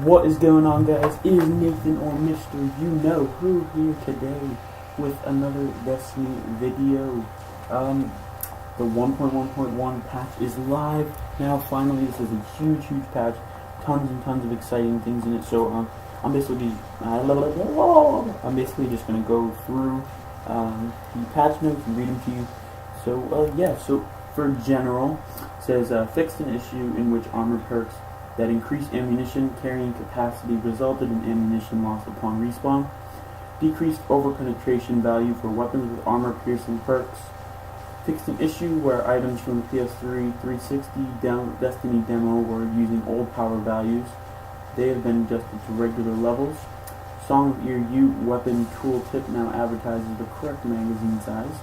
What is going on, guys? It is Nathan or Mr. You Know Who here today with another Destiny video. The 1.1.1 patch is live now. Finally, this is a huge patch. Tons and tons of exciting things in it. So I'm basically just gonna go through the patch notes and read them to you. So yeah. So for general, it says fixed an issue in which armor perks that increased ammunition carrying capacity resulted in ammunition loss upon respawn. Decreased overpenetration value for weapons with armor-piercing perks. Fixed an issue where items from the PS3 360 Destiny demo were using old power values. They have been adjusted to regular levels. Song of Ear U weapon tooltip now advertises the correct magazine size.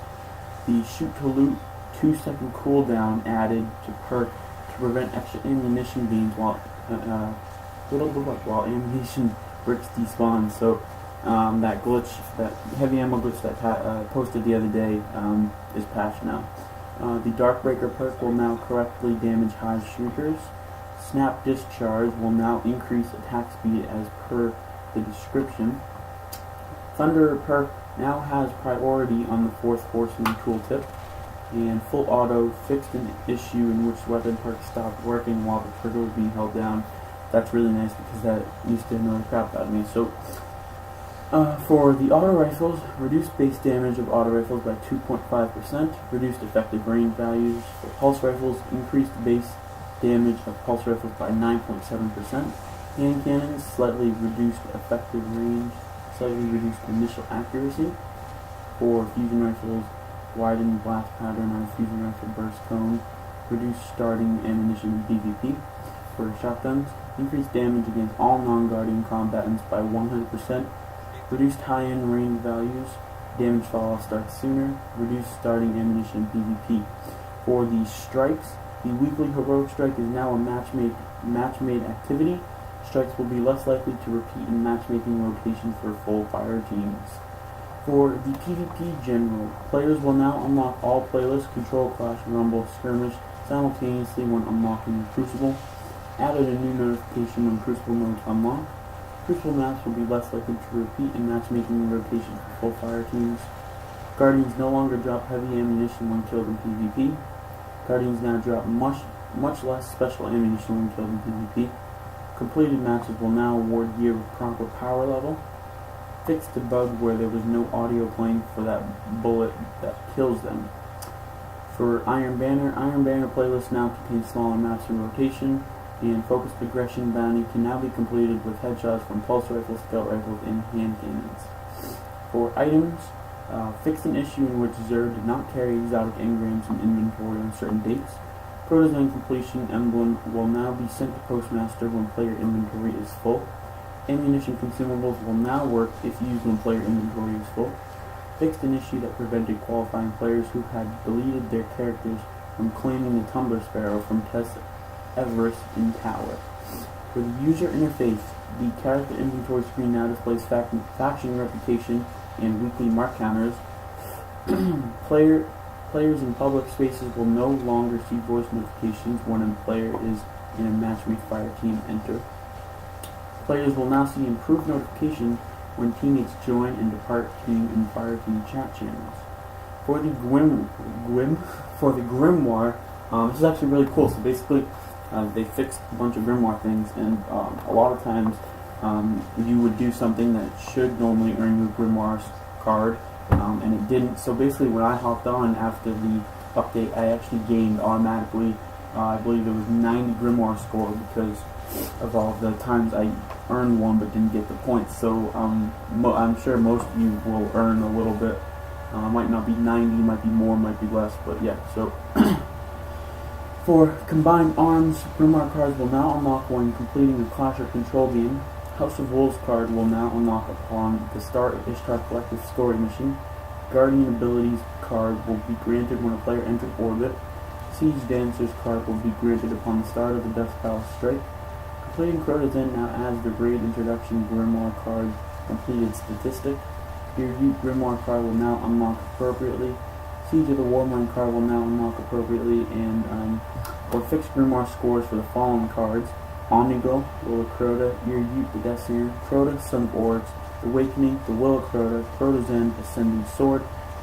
The shoot to loot 2-second cooldown added to perk to prevent extra ammunition gains while ammunition bricks despawn. So that glitch, that heavy ammo glitch that posted the other day, is patched now. The Darkbreaker perk will now correctly damage Hive Shriekers. Snap Discharge will now increase attack speed as per the description. Thunder perk now has priority on the 4th Horseman tooltip. And full auto fixed an issue in which weapon perks stopped working while the trigger was being held down. That's really nice because that used to annoy the crap out of me. So for the auto rifles, reduced base damage of auto rifles by 2.5%, reduced effective range values. For pulse rifles, increased base damage of pulse rifles by 9.7%. Hand cannons, slightly reduced effective range, slightly reduced initial accuracy. For fusion rifles, widened blast pattern on fusion rifle burst cone, reduced starting ammunition PvP. For shotguns, increased damage against all non-guardian combatants by 100%, reduced high-end range values, damage fall-off starts sooner, reduced starting ammunition PvP. For the strikes, the weekly heroic strike is now a match-made activity. Strikes will be less likely to repeat in matchmaking rotations for full fire teams. For the PvP General, players will now unlock all playlists, Control, Clash, Rumble, Skirmish simultaneously when unlocking Crucible. Added a new notification when Crucible modes unlock. Crucible maps will be less likely to repeat in matchmaking rotations for full fire teams. Guardians no longer drop heavy ammunition when killed in PvP. Guardians now drop much less special ammunition when killed in PvP. Completed matches will now award gear with proper power level. Fixed a bug where there was no audio playing for that bullet that kills them. For Iron Banner playlist now contains smaller maps in rotation, and focused aggression bounty can now be completed with headshots from pulse rifles, scout rifles, and hand cannons. For items, fixed an issue in which Xur did not carry exotic engrams in inventory on certain dates. Protozone completion emblem will now be sent to Postmaster when player inventory is full. Ammunition consumables will now work if used when player inventory is full. Fixed an issue that prevented qualifying players who had deleted their characters from claiming the Tumbler Sparrow from Tess Everest in Tower. For the user interface, the character inventory screen now displays faction reputation and weekly mark counters. Players in public spaces will no longer see voice notifications when a player is in a matchmade fire team enter. Players will now see improved notifications when teammates join and depart team and fire team chat channels. For the Grimoire, this is actually really cool. So basically, they fixed a bunch of Grimoire things, and a lot of times you would do something that should normally earn you a Grimoire card, and it didn't. So basically, when I hopped on after the update, I actually gained automatically, I believe it was 90 Grimoire score because of all the times I earned one but didn't get the points. So I'm sure most of you will earn a little bit. Might not be 90, might be more, might be less, but yeah. So for combined arms, Grimoire cards will now unlock when completing a Clash or Control game. House of Wolves card will now unlock upon the start of Ishtar Collective story mission. Guardian abilities card will be granted when a player enters orbit. Siege Dancers card will be granted upon the start of the Death Palace strike. Completing Crota Zen now adds the Great Introduction Grimoire card completed statistic. Your Ute Grimoire card will now unlock appropriately. Siege of the Warmind card will now unlock appropriately, and for fixed Grimoire scores for the following cards. Omnigul, Will of Crota, Ur-Ute the Deathsinger, Crota, Son of Orcs, Awakening, the Will of Crota, Crota's End, Ascending Sword,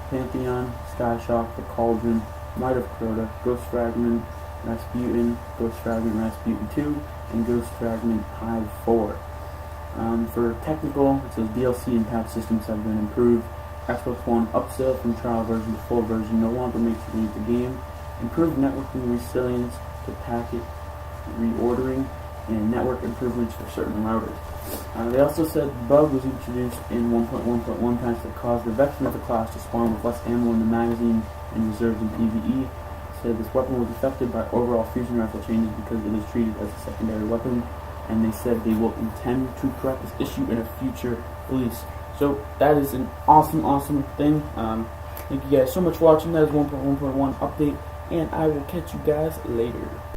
Pantheon, Skyshock, the Cauldron, Might of Crota, Ghost Fragment, Rasputin, Ghost Fragment Rasputin 2, and Ghost Fragment Hive 4. For technical, it says DLC and patch systems have been improved. Xbox One upsell from trial version to full version no longer makes you leave the game. Improved networking resilience to packet reordering and network improvements for certain routers. They also said the bug was introduced in 1.1.1 patch that caused the Veteran of the class to spawn with less ammo in the magazine and reserves in PvE. Said this weapon was affected by overall fusion rifle changes because it is treated as a secondary weapon, and they said they will intend to correct this issue in a future release. So that is an awesome thing. Thank you guys so much for watching. That is 1.1.1 update, and I will catch you guys later.